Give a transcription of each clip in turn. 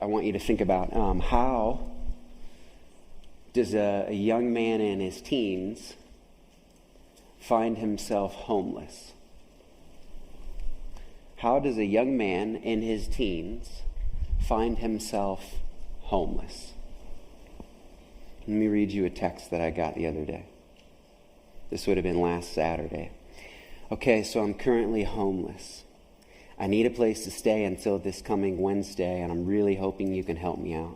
I want you to think about how does a young man in his teens find himself homeless? How does a young man in his teens find himself homeless? Let me read you a text that I got the other day. This would have been last Saturday. Okay, so I'm currently homeless. I need a place to stay until this coming Wednesday, and I'm really hoping you can help me out.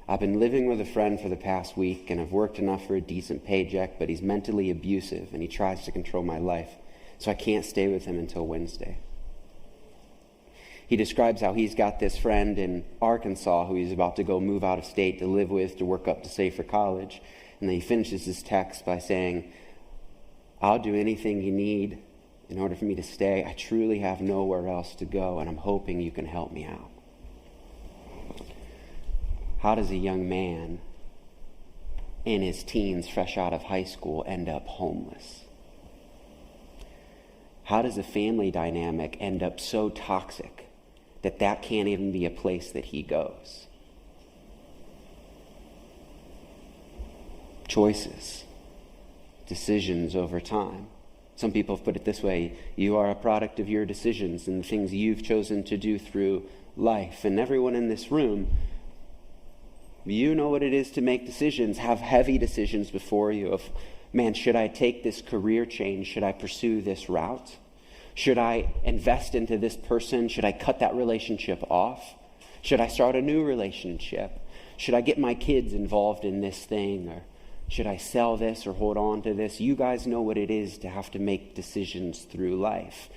I've been living with a friend for the past week, and I've worked enough for a decent paycheck, but he's mentally abusive, and he tries to control my life, so I can't stay with him until Wednesday. He describes how he's got this friend in Arkansas who he's about to go move out of state to live with to work up to save for college. And then he finishes his text by saying, I'll do anything you need in order for me to stay. I truly have nowhere else to go, and I'm hoping you can help me out. How does a young man in his teens, fresh out of high school, end up homeless? How does a family dynamic end up so toxic that can't even be a place that he goes? Choices, decisions over time. Some people have put it this way: you are a product of your decisions and the things you've chosen to do through life. And everyone in this room, you know what it is to make decisions, have heavy decisions before you of, man, should I take this career change? Should I pursue this route? Should I invest into this person? Should I cut that relationship off? Should I start a new relationship? Should I get my kids involved in this thing? Or should I sell this or hold on to this? You guys know what it is to have to make decisions through life.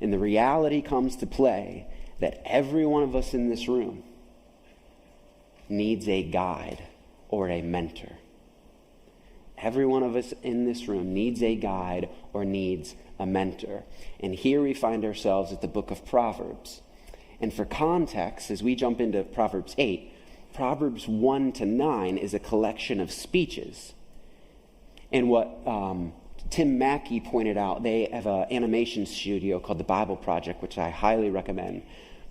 And the reality comes to play that every one of us in this room needs a guide or a mentor. Every one of us in this room needs a guide or needs a mentor. And here we find ourselves at the book of Proverbs. And for context, as we jump into Proverbs 8, Proverbs 1 to 9 is a collection of speeches. And what Tim Mackey pointed out, they have an animation studio called the Bible Project, which I highly recommend.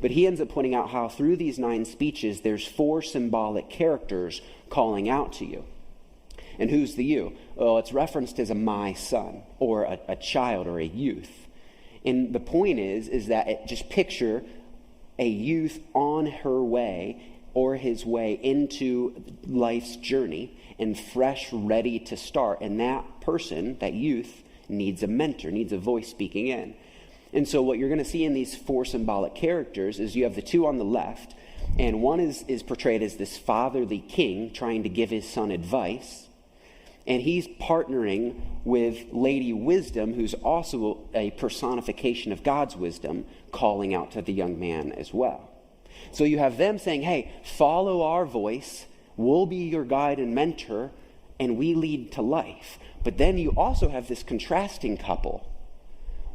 But he ends up pointing out how through these 9 speeches, there's 4 symbolic characters calling out to you. And who's the you? Well, it's referenced as a my son, or a child, or a youth. And the point is that just picture a youth on her way or his way into life's journey and fresh, ready to start. And that person, that youth, needs a mentor, needs a voice speaking in. And so what you're going to see in these 4 symbolic characters is you have the 2 on the left, and one is portrayed as this fatherly king trying to give his son advice. And he's partnering with Lady Wisdom, who's also a personification of God's wisdom, calling out to the young man as well. So you have them saying, hey, follow our voice, we'll be your guide and mentor, and we lead to life. But then you also have this contrasting couple.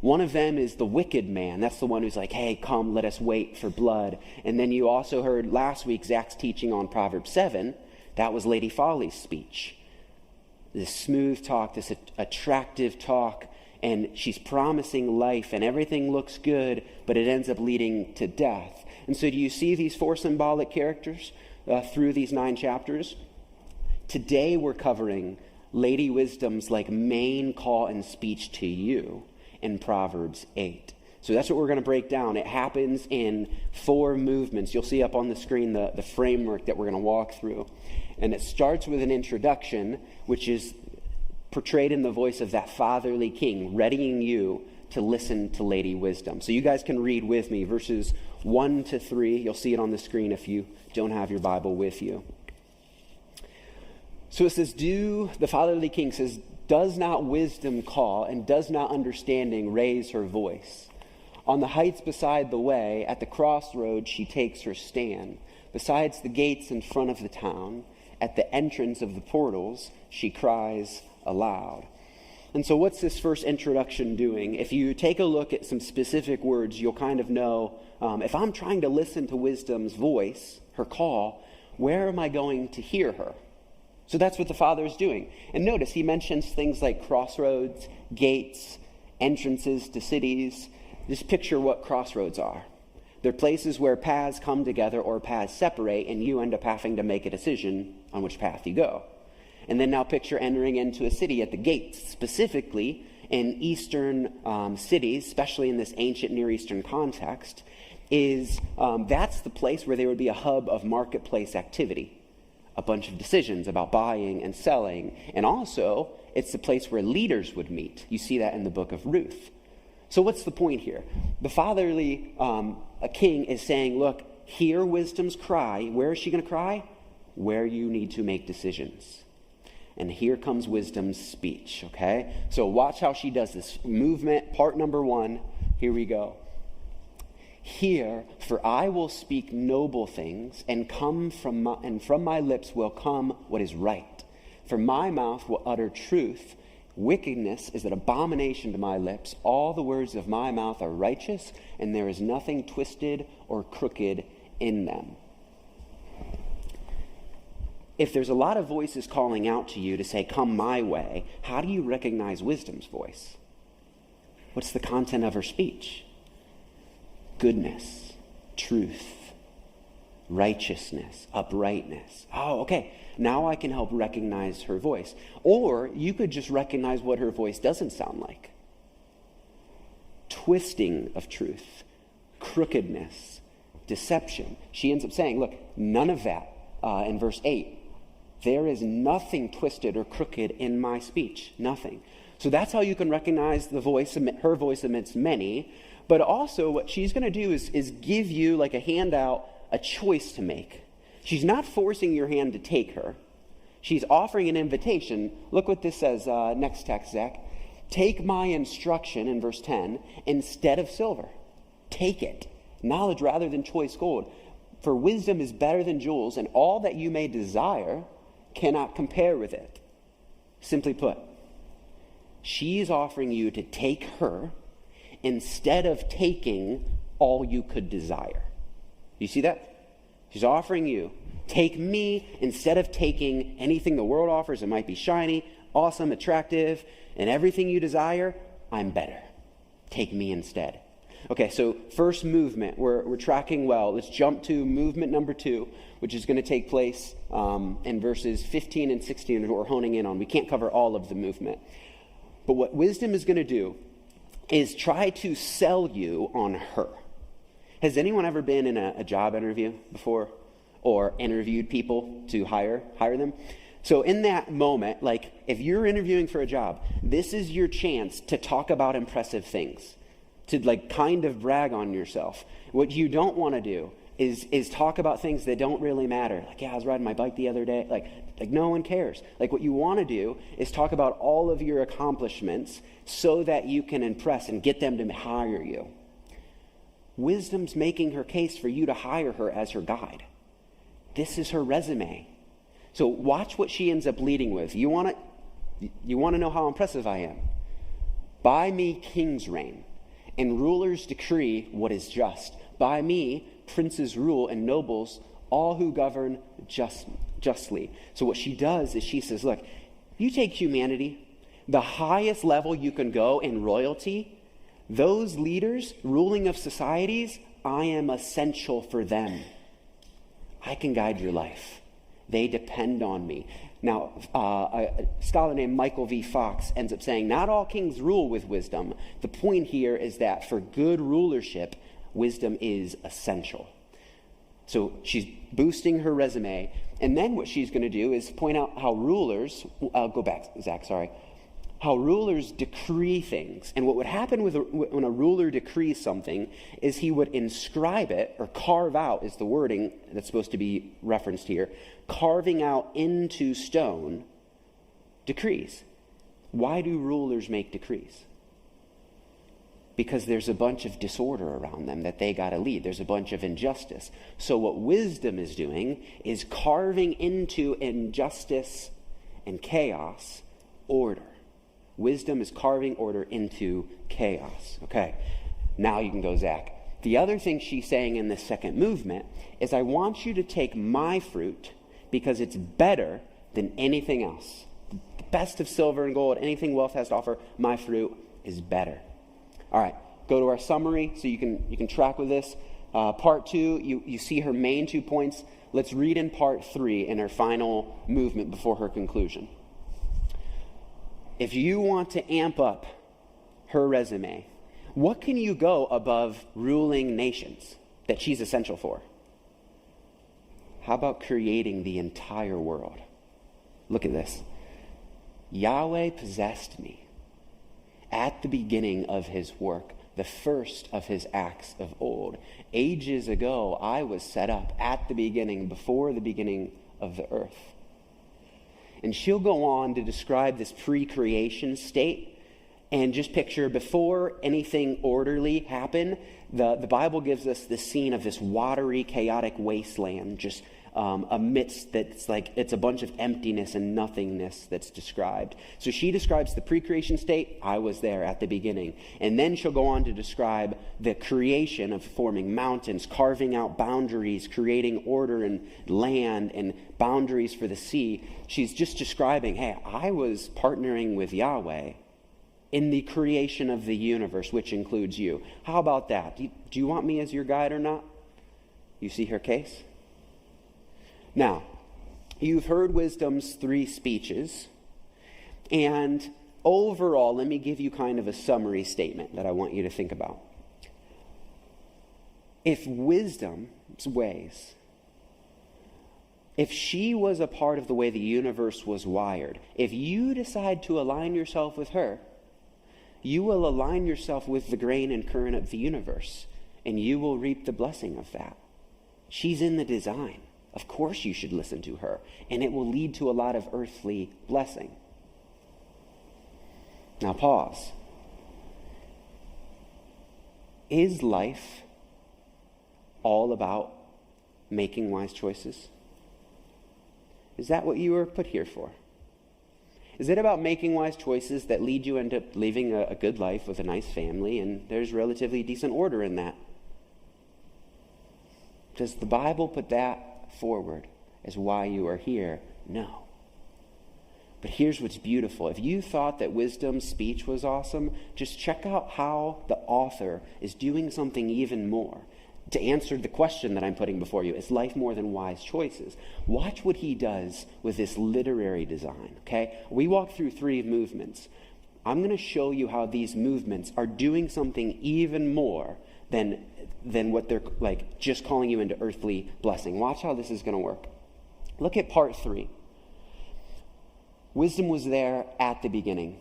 One of them is the wicked man. That's the one who's like, hey, come, let us wait for blood. And then you also heard last week Zach's teaching on Proverbs 7. That was Lady Folly's speech. This smooth talk, this attractive talk, and she's promising life, and everything looks good, but it ends up leading to death. And so do you see these 4 symbolic characters through these 9 chapters? Today we're covering Lady Wisdom's main call and speech to you in Proverbs 8. So that's what we're going to break down. It happens in 4 movements. You'll see up on the screen the framework that we're going to walk through. And it starts with an introduction, which is portrayed in the voice of that fatherly king, readying you to listen to Lady Wisdom. So you guys can read with me verses 1 to 3. You'll see it on the screen if you don't have your Bible with you. So it says, the fatherly king says, does not wisdom call, and does not understanding raise her voice? On the heights beside the way, at the crossroads she takes her stand. Besides the gates in front of the town, at the entrance of the portals, she cries aloud. And so what's this first introduction doing? If you take a look at some specific words, you'll kind of know, if I'm trying to listen to wisdom's voice, her call, where am I going to hear her? So that's what the Father is doing. And notice he mentions things like crossroads, gates, entrances to cities. Just picture what crossroads are. They're places where paths come together or paths separate, and you end up having to make a decision on which path you go. And then now picture entering into a city at the gates, specifically in Eastern cities, especially in this ancient Near Eastern context, that's the place where there would be a hub of marketplace activity, a bunch of decisions about buying and selling, and also it's the place where leaders would meet. You see that in the book of Ruth. So what's the point here? The fatherly a king is saying, look, hear wisdom's cry. Where is she going to cry? Where you need to make decisions. And here comes wisdom's speech, okay? So watch how she does this. Movement, part number 1. Here we go. Hear, for I will speak noble things, and from my lips will come what is right. For my mouth will utter truth. Wickedness is an abomination to my lips. All the words of my mouth are righteous, and there is nothing twisted or crooked in them. If there's a lot of voices calling out to you to say, come my way, how do you recognize wisdom's voice? What's the content of her speech? Goodness, truth, righteousness, uprightness. Oh, okay. Now I can help recognize her voice. Or you could just recognize what her voice doesn't sound like. Twisting of truth, crookedness, deception. She ends up saying, look, none of that in verse 8. There is nothing twisted or crooked in my speech. Nothing. So that's how you can recognize the voice, her voice amidst many. But also what she's going to do is give you, like a handout, a choice to make. She's not forcing your hand to take her. She's offering an invitation. Look what this says, next text, Zach. Take my instruction, in verse 10, instead of silver. Take it. Knowledge rather than choice gold. For wisdom is better than jewels, and all that you may desire cannot compare with it. Simply put, she's offering you to take her instead of taking all you could desire. You see that? She's offering you, take me instead of taking anything the world offers. It might be shiny, awesome, attractive, and everything you desire, I'm better. Take me instead. Okay, so first movement, we're tracking well. Let's jump to movement number 2, which is going to take place in verses 15 and 16, that we're honing in on. We can't cover all of the movement. But what wisdom is going to do is try to sell you on her. Has anyone ever been in a job interview before, or interviewed people to hire them? So in that moment, like if you're interviewing for a job, this is your chance to talk about impressive things, to like kind of brag on yourself. What you don't want to do is talk about things that don't really matter. Like, yeah, I was riding my bike the other day. Like no one cares. Like what you want to do is talk about all of your accomplishments so that you can impress and get them to hire you. Wisdom's making her case for you to hire her as her guide. This is her resume. So watch what she ends up leading with. You want to know how impressive I am? By me kings reign, and rulers decree what is just. By me princes rule, and nobles, all who govern justly. So what she does is she says, look, you take humanity, the highest level you can go in royalty, those leaders ruling of societies, I am essential for them. I can guide your life. They depend on me. Now, a scholar named Michael V. Fox ends up saying, not all kings rule with wisdom. The point here is that for good rulership, wisdom is essential. So she's boosting her resume. And then what she's going to do is point out how rulers, go back, Zach, sorry. How rulers decree things. And what would happen when a ruler decrees something is he would inscribe it, or carve out is the wording that's supposed to be referenced here, carving out into stone decrees. Why do rulers make decrees? Because there's a bunch of disorder around them that they got to lead. There's a bunch of injustice. So what wisdom is doing is carving into injustice and chaos order. Wisdom is carving order into chaos. Okay, now you can go, Zach. The other thing she's saying in this second movement is, I want you to take my fruit because it's better than anything else. The best of silver and gold, anything wealth has to offer, my fruit is better. All right, go to our summary so you can track with this. Part 2, you see her main 2 points. Let's read in part 3 in her final movement before her conclusion. If you want to amp up her resume, what can you go above ruling nations that she's essential for? How about creating the entire world? Look at this. Yahweh possessed me at the beginning of his work, the first of his acts of old. Ages ago, I was set up at the beginning, before the beginning of the earth. And she'll go on to describe this pre-creation state, and just picture before anything orderly happened, the Bible gives us this scene of this watery, chaotic wasteland, just amidst that it's a bunch of emptiness and nothingness that's described. So she describes the pre-creation state. I was there at the beginning. And then she'll go on to describe the creation of forming mountains, carving out boundaries, creating order and land and boundaries for the sea. She's just describing, hey, I was partnering with Yahweh in the creation of the universe, which includes you. How about that? Do you want me as your guide or not? You see her case? Now, you've heard Wisdom's 3 speeches, and overall, let me give you kind of a summary statement that I want you to think about. If Wisdom's ways, if she was a part of the way the universe was wired, if you decide to align yourself with her, you will align yourself with the grain and current of the universe, and you will reap the blessing of that. She's in the design. Of course you should listen to her, and it will lead to a lot of earthly blessing. Now pause. Is life all about making wise choices? Is that what you were put here for? Is it about making wise choices that lead you into living a good life with a nice family, and there's relatively decent order in that? Does the Bible put that forward as why you are here? No. But here's what's beautiful. If you thought that Wisdom's speech was awesome, just check out how the author is doing something even more to answer the question that I'm putting before you. Is life more than wise choices? Watch what he does with this literary design, okay? We walked through 3 movements. I'm going to show you how these movements are doing something even more than what they're like just calling you into earthly blessing. Watch how this is going to work. Look at part 3. Wisdom was there at the beginning.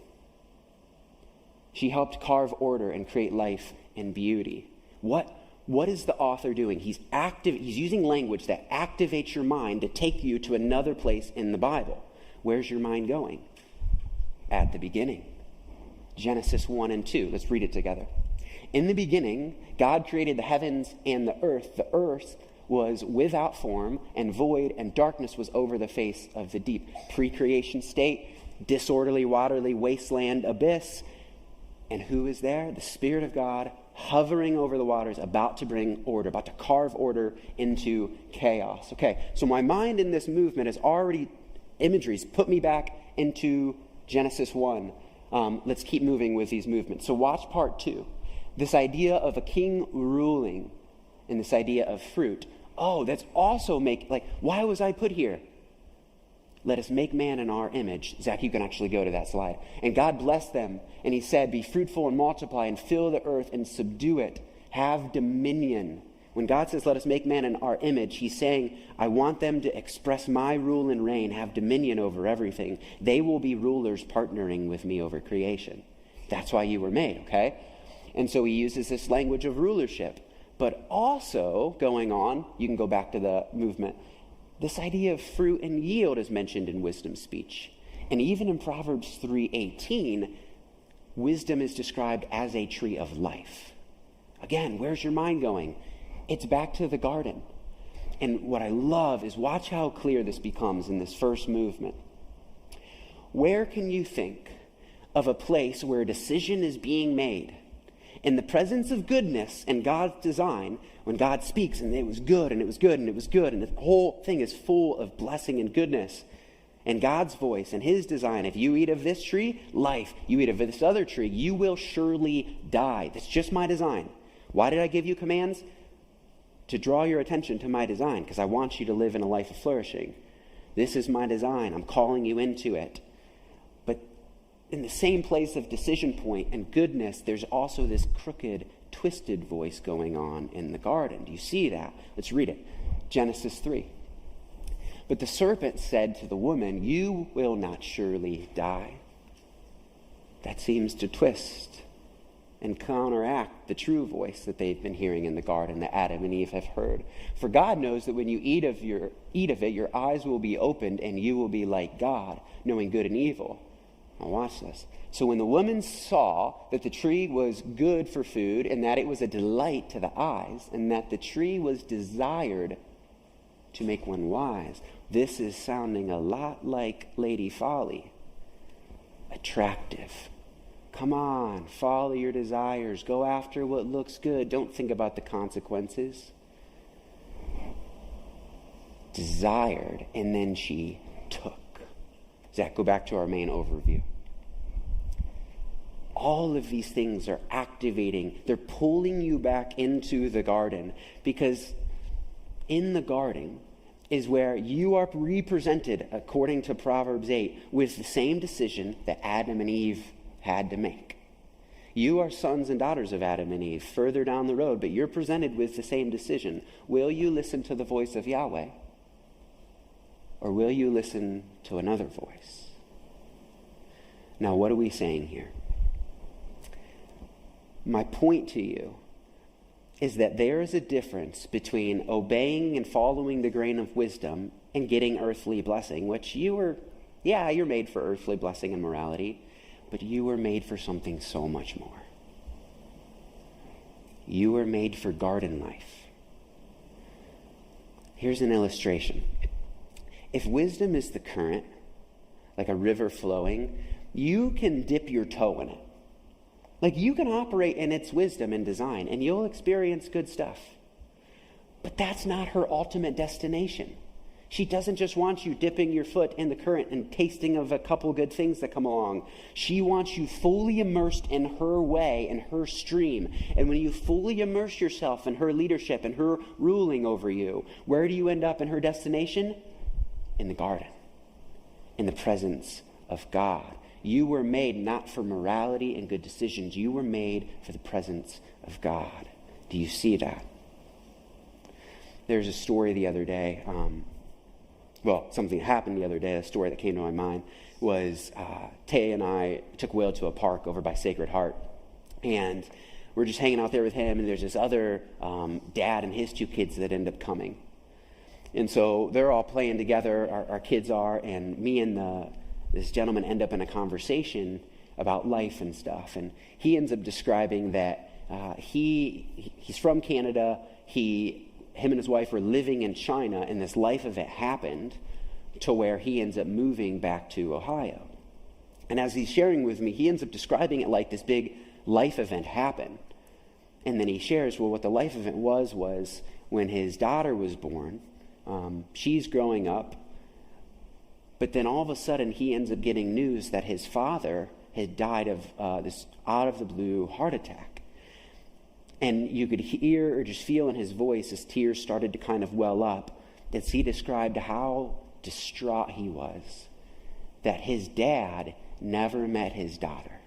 She helped carve order and create life and beauty. What is the author doing? He's using language that activates your mind to take you to another place in the Bible. Where's your mind going? At the beginning. Genesis 1 and 2. Let's read it together. In the beginning, God created the heavens and the earth. The earth was without form and void, and darkness was over the face of the deep. Pre-creation state, disorderly, watery wasteland, abyss. And who is there? The Spirit of God hovering over the waters, about to bring order, about to carve order into chaos. Okay, so my mind in this movement has already imageries put me back into Genesis 1. Let's keep moving with these movements. So watch part 2. This idea of a king ruling and this idea of fruit. Oh, that's also why was I put here? Let us make man in our image. Zach, you can actually go to that slide. And God blessed them, and he said, be fruitful and multiply and fill the earth and subdue it. Have dominion. When God says, let us make man in our image, he's saying, I want them to express my rule and reign, have dominion over everything. They will be rulers partnering with me over creation. That's why you were made, okay? And so he uses this language of rulership. But also, going on, you can go back to the movement, this idea of fruit and yield is mentioned in Wisdom's speech. And even in Proverbs 3:18, wisdom is described as a tree of life. Again, where's your mind going? It's back to the garden. And what I love is watch how clear this becomes in this first movement. Where can you think of a place where a decision is being made in the presence of goodness and God's design, when God speaks and it was good and it was good and it was good and the whole thing is full of blessing and goodness and God's voice and his design? If you eat of this tree, life. You eat of this other tree, you will surely die. That's just my design. Why did I give you commands? to draw your attention to my design, because I want you to live in a life of flourishing. This is my design. I'm calling you into it. But in the same place of decision point and goodness, there's also this crooked, twisted voice going on in the garden. Do you see that? Let's read it. Genesis 3. But the serpent said to the woman, "You will not surely die." That seems to twist and counteract the true voice that they've been hearing in the garden, that Adam and Eve have heard. For God knows that when you eat of it, your eyes will be opened and you will be like God, knowing good and evil. Now watch this. So when the woman saw that the tree was good for food, and that it was a delight to the eyes, and that the tree was desired to make one wise. This is sounding a lot like Lady Folly. Attractive. Come on, follow your desires. Go after what looks good. Don't think about the consequences. Desired, and then she took. Zach, go back to our main overview. All of these things are activating. They're pulling you back into the garden, because in the garden is where you are represented, according to Proverbs 8, with the same decision that Adam and Eve had to make. You are sons and daughters of Adam and Eve further down the road, but you're presented with the same decision. Will you listen to the voice of Yahweh, or will you listen to another voice? Now, what are we saying here? My point to you is that there is a difference between obeying and following the grain of wisdom and getting earthly blessing, which you're made for earthly blessing and morality, but you were made for something so much more. You were made for garden life. Here's an illustration. If wisdom is the current, like a river flowing, you can dip your toe in it. Like, you can operate in its wisdom and design, and you'll experience good stuff. But that's not her ultimate destination. She doesn't just want you dipping your foot in the current and tasting of a couple good things that come along. She wants you fully immersed in her way, in her stream. And when you fully immerse yourself in her leadership and her ruling over you, where do you end up in her destination? In the garden, in the presence of God. You were made not for morality and good decisions. You were made for the presence of God. Do you see that? There's a story the other day. Something happened the other day. A story that came to my mind was Tay and I took Will to a park over by Sacred Heart. And we're just hanging out there with him. And there's this other dad and his two kids that end up coming. And so they're all playing together, our kids are, and me and this gentleman end up in a conversation about life and stuff. And he ends up describing that he's from Canada. Him and his wife were living in China, and this life event happened to where he ends up moving back to Ohio. And as he's sharing with me, he ends up describing it like this big life event happened. And then he shares, well, what the life event was when his daughter was born. She's growing up. But then all of a sudden, he ends up getting news that his father had died of this out-of-the-blue heart attack. And you could hear or just feel in his voice as tears started to kind of well up, as he described how distraught he was that his dad never met his daughter.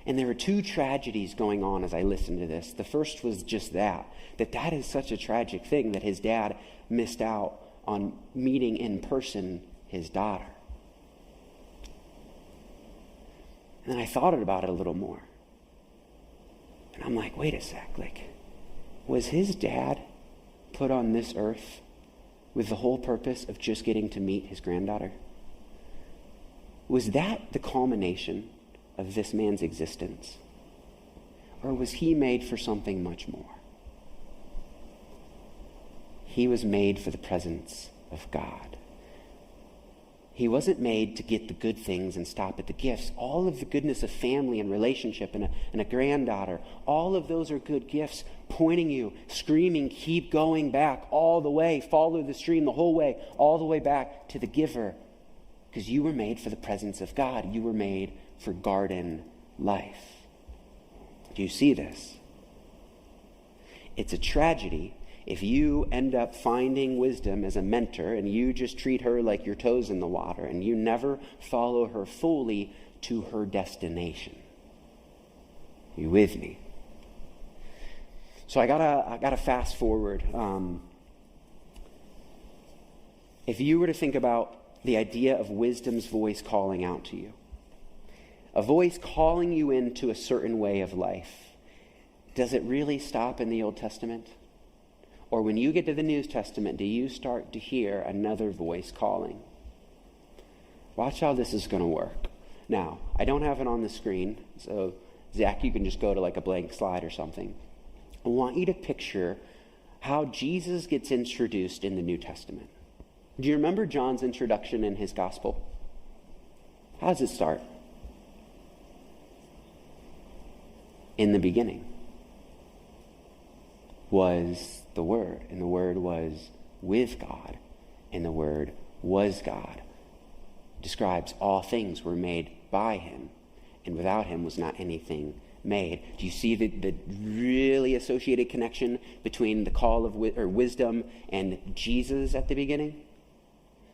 And there were two tragedies going on as I listened to this. The first was just that is such a tragic thing that his dad missed out on meeting in person his daughter. And then I thought about it a little more. And I'm like, wait a sec, was his dad put on this earth with the whole purpose of just getting to meet his granddaughter? Was that the culmination of this man's existence? Or was he made for something much more? He was made for the presence of God. He wasn't made to get the good things and stop at the gifts. All of the goodness of family and relationship and a granddaughter, all of those are good gifts pointing you, screaming, keep going back all the way, follow the stream the whole way, all the way back to the giver. Because you were made for the presence of God. You were made for garden life. Do you see this? It's a tragedy if you end up finding wisdom as a mentor and you just treat her like your toes in the water and you never follow her fully to her destination. You with me? So I gotta fast forward. If you were to think about the idea of wisdom's voice calling out to you, a voice calling you into a certain way of life, does it really stop in the Old Testament? Or when you get to the New Testament, do you start to hear another voice calling? Watch how this is going to work. Now, I don't have it on the screen, so Zach, you can just go to like a blank slide or something. I want you to picture how Jesus gets introduced in the New Testament. Do you remember John's introduction in his gospel? How does it start? In the beginning was the Word, and the Word was with God, and the Word was God. Describes all things were made by him, and without him was not anything made. Do you see the really associated connection between the call of wisdom and Jesus at the beginning?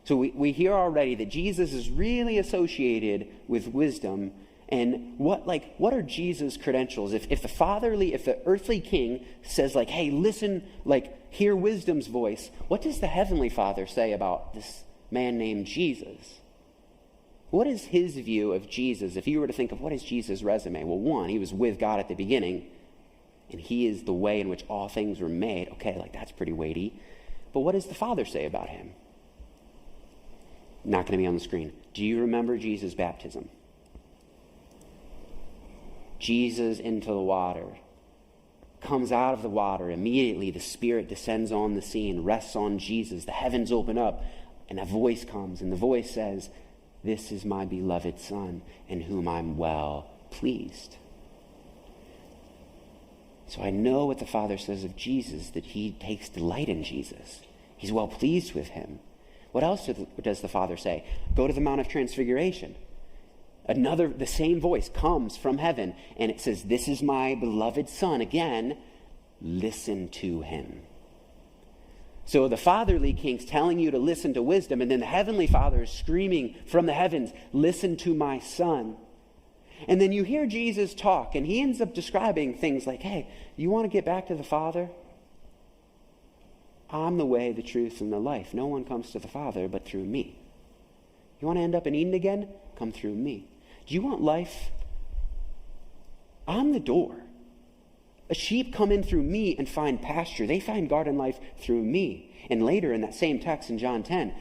So we hear already that Jesus is really associated with wisdom. And what are Jesus' credentials? If the earthly king says like, hey, listen, like, hear wisdom's voice, what does the heavenly Father say about this man named Jesus? What is his view of Jesus? If you were to think of what is Jesus' resume? Well, one, he was with God at the beginning, and he is the way in which all things were made. Okay, like that's pretty weighty. But what does the Father say about him? Not going to be on the screen. Do you remember Jesus' baptism? Jesus into the water, comes out of the water. Immediately the Spirit descends on the scene, rests on Jesus. The heavens open up, and a voice comes, and the voice says, "This is my beloved Son, in whom I'm well pleased." So I know what the Father says of Jesus, that he takes delight in Jesus. He's well pleased with him. What else does the Father say? Go to the Mount of Transfiguration. The same voice comes from heaven, and it says, "This is my beloved Son." Again, listen to him. So the fatherly king's telling you to listen to wisdom, and then the heavenly Father is screaming from the heavens, "Listen to my Son." And then you hear Jesus talk, and he ends up describing things like, hey, you want to get back to the Father? I'm the way, the truth, and the life. No one comes to the Father but through me. You want to end up in Eden again? Come through me. Do you want life? I'm the door. A sheep come in through me and find pasture. They find garden life through me. And later in that same text in John 10,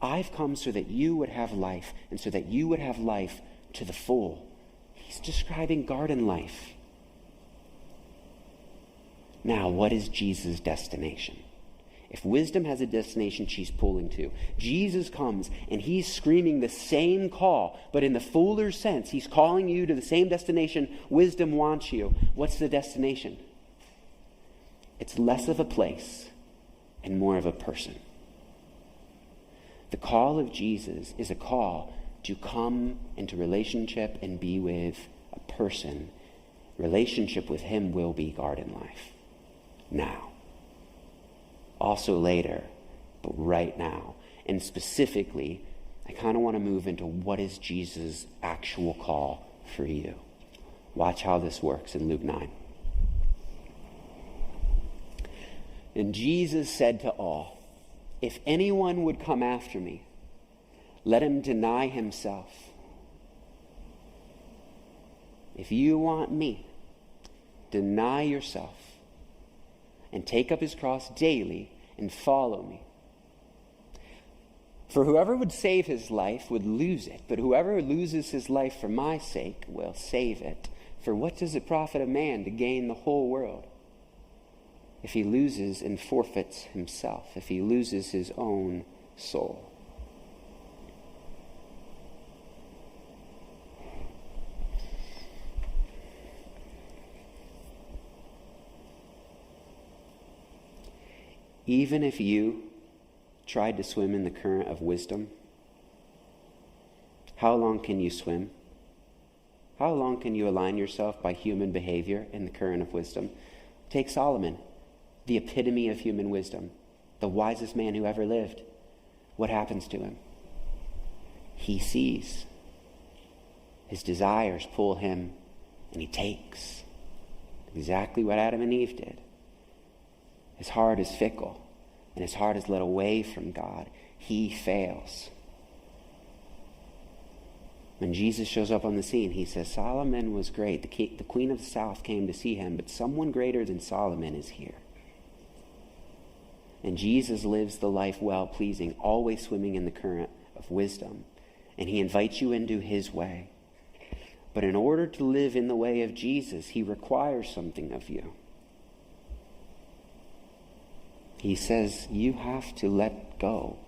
I've come so that you would have life, and so that you would have life to the full. He's describing garden life. Now, what is Jesus' destination? If wisdom has a destination she's pulling to, Jesus comes and he's screaming the same call, but in the fuller sense, he's calling you to the same destination wisdom wants you. What's the destination? It's less of a place and more of a person. The call of Jesus is a call to come into relationship and be with a person. Relationship with him will be garden life. Now. Also later, but right now. And specifically, I kind of want to move into what is Jesus' actual call for you. Watch how this works in Luke 9. And Jesus said to all, "If anyone would come after me, let him deny himself." If you want me, deny yourself and take up his cross daily and follow me. For whoever would save his life would lose it, but whoever loses his life for my sake will save it. For what does it profit a man to gain the whole world if he loses and forfeits himself, if he loses his own soul? Even if you tried to swim in the current of wisdom, how long can you swim? How long can you align yourself by human behavior in the current of wisdom? Take Solomon. the epitome of human wisdom, the wisest man who ever lived, what happens to him? He sees. His desires pull him, and he takes. Exactly what Adam and Eve did. His heart is fickle, and his heart is led away from God. He fails. When Jesus shows up on the scene, he says, Solomon was great. The queen of the south came to see him, but someone greater than Solomon is here. And Jesus lives the life well-pleasing, always swimming in the current of wisdom. And he invites you into his way. But in order to live in the way of Jesus, he requires something of you. He says, you have to let go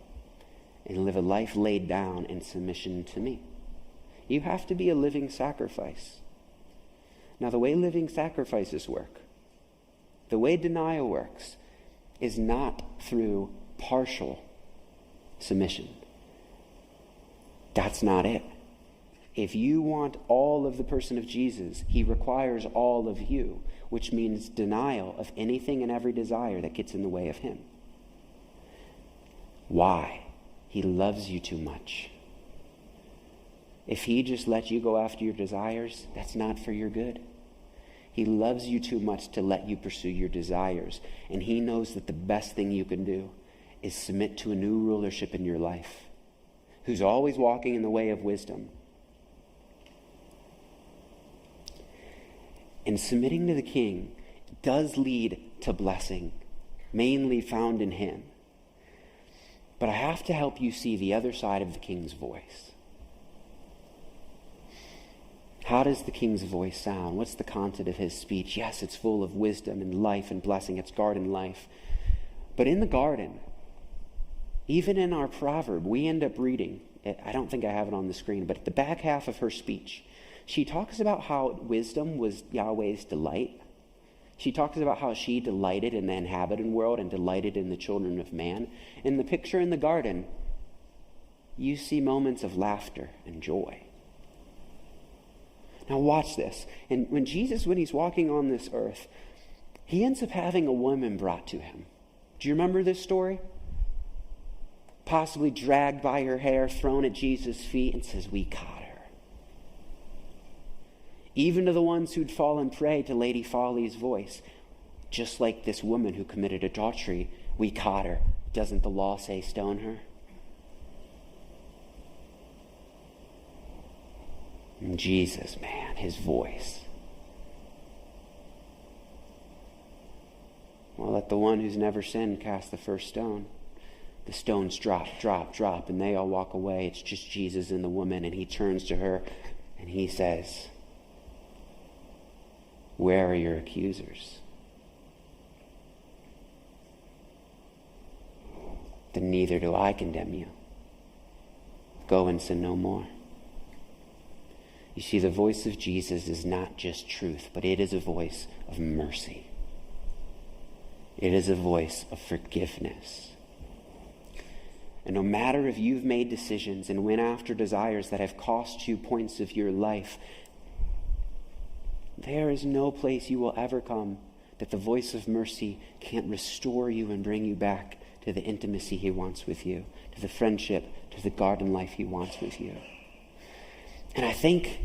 and live a life laid down in submission to me. You have to be a living sacrifice. Now, the way living sacrifices work, the way denial works, is not through partial submission. That's not it. If you want all of the person of Jesus, he requires all of you, which means denial of anything and every desire that gets in the way of him. Why? He loves you too much. If he just lets you go after your desires, that's not for your good. He loves you too much to let you pursue your desires. And he knows that the best thing you can do is submit to a new rulership in your life, who's always walking in the way of wisdom. And submitting to the king does lead to blessing, mainly found in him. But I have to help you see the other side of the king's voice. How does the king's voice sound? What's the content of his speech? Yes, it's full of wisdom and life and blessing. It's garden life. But in the garden, even in our proverb, we end up reading, I don't think I have it on the screen, but at the back half of her speech, she talks about how wisdom was Yahweh's delight. She talks about how she delighted in the inhabited world and delighted in the children of man. In the picture in the garden, you see moments of laughter and joy. Now watch this. And when he's walking on this earth, he ends up having a woman brought to him. Do you remember this story? Possibly dragged by her hair, thrown at Jesus' feet, and says, we caught her. Even to the ones who'd fallen prey to Lady Folly's voice, just like this woman who committed adultery, we caught her. Doesn't the law say stone her? And Jesus, man, his voice. Well, let the one who's never sinned cast the first stone. The stones drop, drop, drop, and they all walk away. It's just Jesus and the woman, and he turns to her and he says, where are your accusers? Then neither do I condemn you. Go and sin no more. You see, the voice of Jesus is not just truth, but it is a voice of mercy. It is a voice of forgiveness. And no matter if you've made decisions and went after desires that have cost you points of your life, there is no place you will ever come that the voice of mercy can't restore you and bring you back to the intimacy he wants with you, to the friendship, to the garden life he wants with you. And I think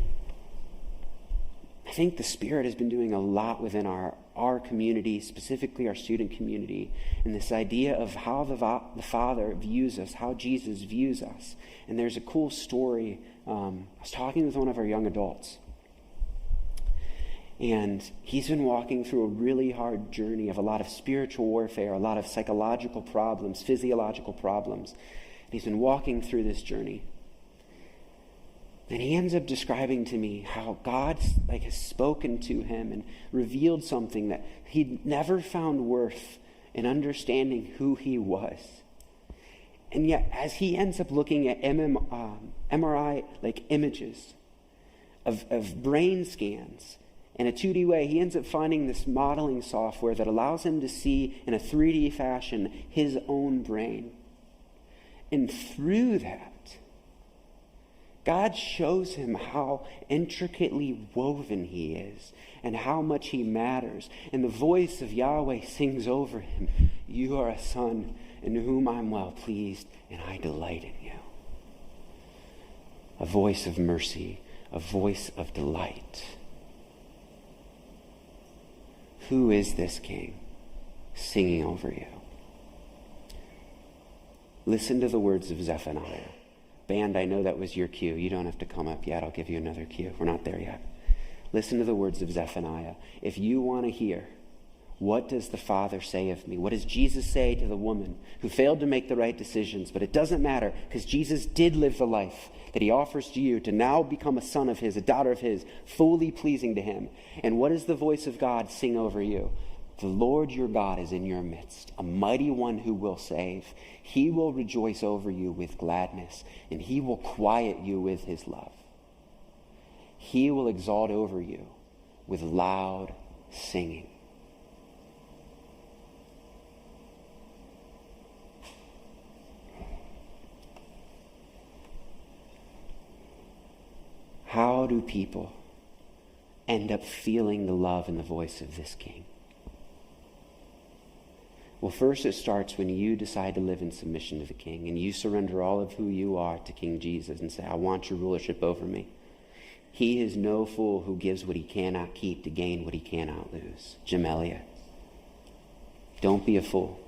the Spirit has been doing a lot within our community, specifically our student community, and this idea of how the Father views us, how Jesus views us. And there's a cool story. I was talking with one of our young adults, and he's been walking through a really hard journey of a lot of spiritual warfare, a lot of psychological problems, physiological problems. And he's been walking through this journey. And he ends up describing to me how God has spoken to him and revealed something that he'd never found worth in understanding who he was. And yet, as he ends up looking at MRI images of brain scans in a 2D way, he ends up finding this modeling software that allows him to see in a 3D fashion his own brain. And through that, God shows him how intricately woven he is and how much he matters. And the voice of Yahweh sings over him, "You are a son in whom I'm well pleased, and I delight in you." A voice of mercy, a voice of delight. Who is this king singing over you? Listen to the words of Zephaniah. Band, I know that was your cue. You don't have to come up yet. I'll give you another cue. We're not there yet. Listen to the words of Zephaniah. If you want to hear, what does the Father say of me? What does Jesus say to the woman who failed to make the right decisions? But it doesn't matter, because Jesus did live the life that he offers to you to now become a son of his, a daughter of his, fully pleasing to him. And what does the voice of God sing over you? The Lord your God is in your midst, a mighty one who will save. He will rejoice over you with gladness, and he will quiet you with his love. He will exalt over you with loud singing. How do people end up feeling the love and the voice of this king? Well, first it starts when you decide to live in submission to the king and you surrender all of who you are to King Jesus and say, "I want your rulership over me." He is no fool who gives what he cannot keep to gain what he cannot lose. Jim Elliot. Don't be a fool.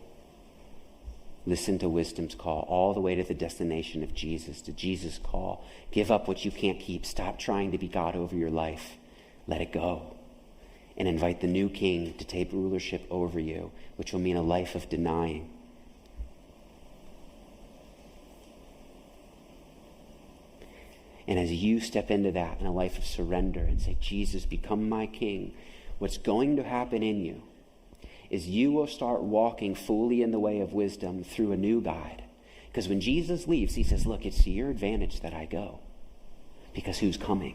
Listen to wisdom's call all the way to the destination of Jesus, to Jesus' call. Give up what you can't keep. Stop trying to be God over your life. Let it go. And invite the new king to take rulership over you, which will mean a life of denying. And as you step into that in a life of surrender and say, "Jesus, become my king," what's going to happen in you is you will start walking fully in the way of wisdom through a new guide. Because when Jesus leaves, he says, "Look, it's to your advantage that I go." Because who's coming?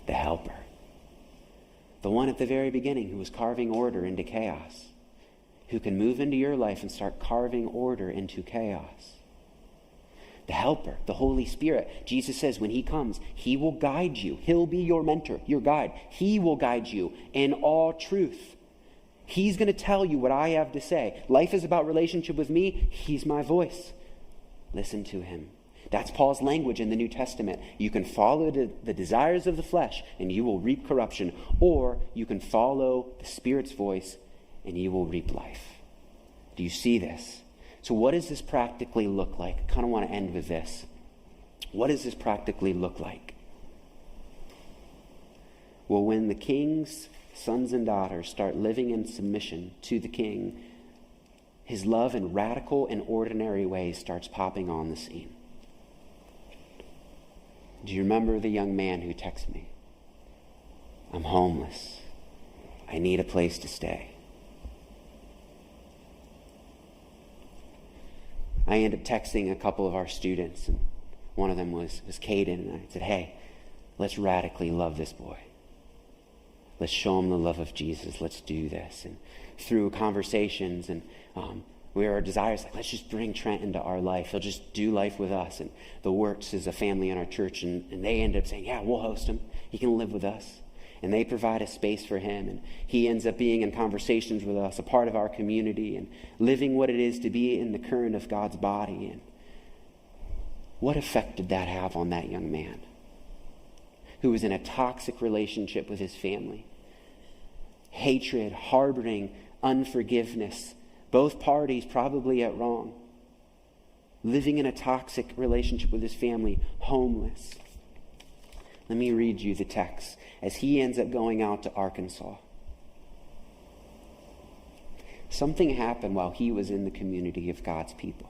The helper. The one at the very beginning who was carving order into chaos, who can move into your life and start carving order into chaos. The helper, the Holy Spirit. Jesus says when he comes, he will guide you. He'll be your mentor, your guide. He will guide you in all truth. He's going to tell you what I have to say. Life is about relationship with me. He's my voice. Listen to him. That's Paul's language in the New Testament. You can follow the desires of the flesh and you will reap corruption, or you can follow the Spirit's voice and you will reap life. Do you see this? So what does this practically look like? I kind of want to end with this. What does this practically look like? Well, when the king's sons and daughters start living in submission to the king, his love in radical and ordinary ways starts popping on the scene. Do you remember the young man who texted me? "I'm homeless. I need a place to stay." I ended up texting a couple of our students, and one of them was Caden, and I said, "Hey, let's radically love this boy. Let's show him the love of Jesus. Let's do this." And through conversations and our desires, like, let's just bring Trent into our life. He'll just do life with us. And the Works is a family in our church, and they end up saying, "Yeah, we'll host him. He can live with us." And they provide a space for him, and he ends up being in conversations with us, a part of our community, and living what it is to be in the current of God's body. And what effect did that have on that young man who was in a toxic relationship with his family? Hatred, harboring, unforgiveness, both parties probably at wrong. Living in a toxic relationship with his family, homeless. Let me read you the text as he ends up going out to Arkansas. Something happened while he was in the community of God's people.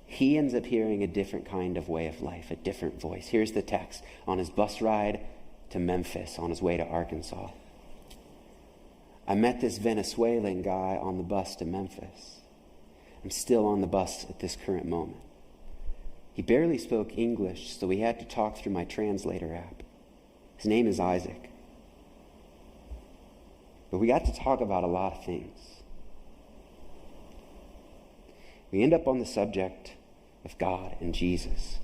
He ends up hearing a different kind of way of life, a different voice. Here's the text on his bus ride to Memphis on his way to Arkansas. "I met this Venezuelan guy on the bus to Memphis. I'm still on the bus at this current moment. He barely spoke English, so we had to talk through my translator app. His name is Isaac. But we got to talk about a lot of things. We end up on the subject of God and Jesus.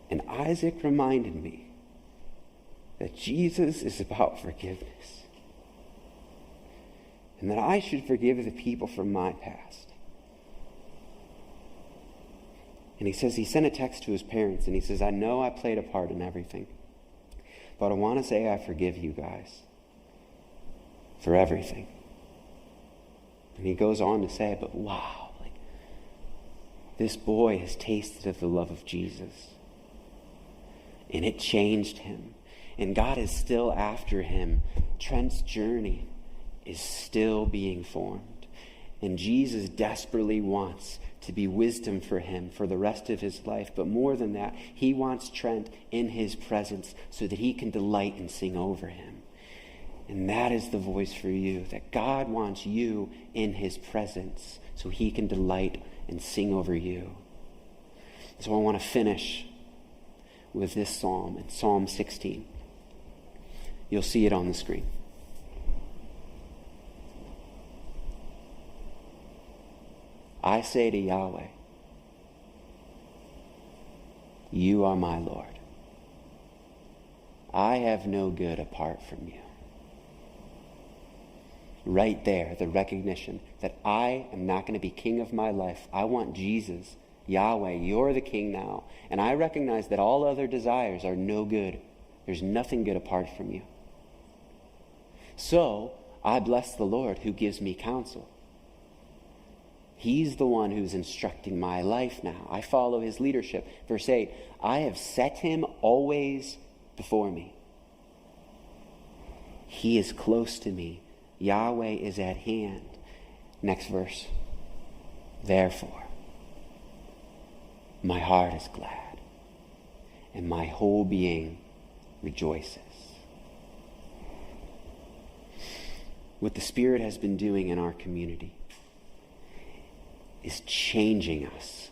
And Isaac reminded me that Jesus is about forgiveness, and that I should forgive the people from my past. And he says, he sent a text to his parents, and he says, I know I played a part in everything, but I want to say I forgive you guys for everything. And he goes on to say, but wow, this boy has tasted of the love of Jesus, and it changed him. And God is still after him. Trent's journey is still being formed. And Jesus desperately wants to be wisdom for him for the rest of his life. But more than that, he wants Trent in his presence so that he can delight and sing over him. And that is the voice for you, that God wants you in his presence so he can delight and sing over you. So I want to finish with this psalm in Psalm 16. You'll see it on the screen. I say to Yahweh, you are my Lord. I have no good apart from you. Right there, the recognition that I am not going to be king of my life. I want Jesus, Yahweh, you're the king now. And I recognize that all other desires are no good. There's nothing good apart from you. So, I bless the Lord who gives me counsel. He's the one who's instructing my life now. I follow his leadership. Verse 8, I have set him always before me. He is close to me. Yahweh is at hand. Next verse. Therefore, my heart is glad, and my whole being rejoices. What the Spirit has been doing in our community is changing us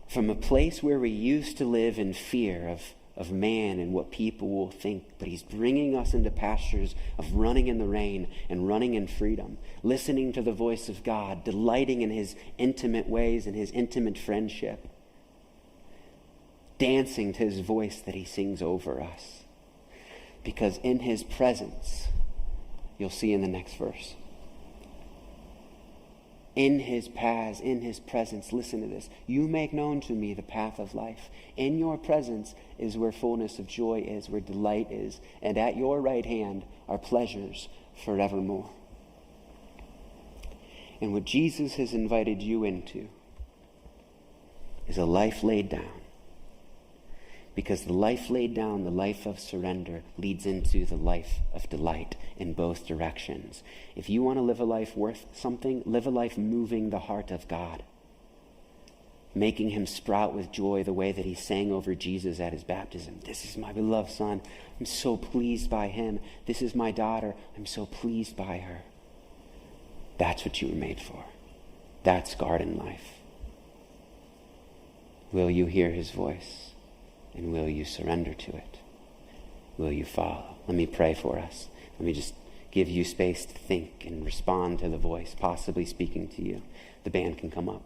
from a place where we used to live in fear of man and what people will think, but he's bringing us into pastures of running in the rain and running in freedom, listening to the voice of God, delighting in his intimate ways and his intimate friendship, dancing to his voice that he sings over us. Because in his presence, you'll see in the next verse, in his paths, in his presence, listen to this. You make known to me the path of life. In your presence is where fullness of joy is, where delight is. And at your right hand are pleasures forevermore. And what Jesus has invited you into is a life laid down. Because the life laid down, the life of surrender, leads into the life of delight in both directions. If you want to live a life worth something, live a life moving the heart of God, making him sprout with joy the way that he sang over Jesus at his baptism. This is my beloved son. I'm so pleased by him. This is my daughter. I'm so pleased by her. That's what you were made for. That's garden life. Will you hear his voice? And will you surrender to it? Will you follow? Let me pray for us. Let me just give you space to think and respond to the voice, possibly speaking to you. The band can come up.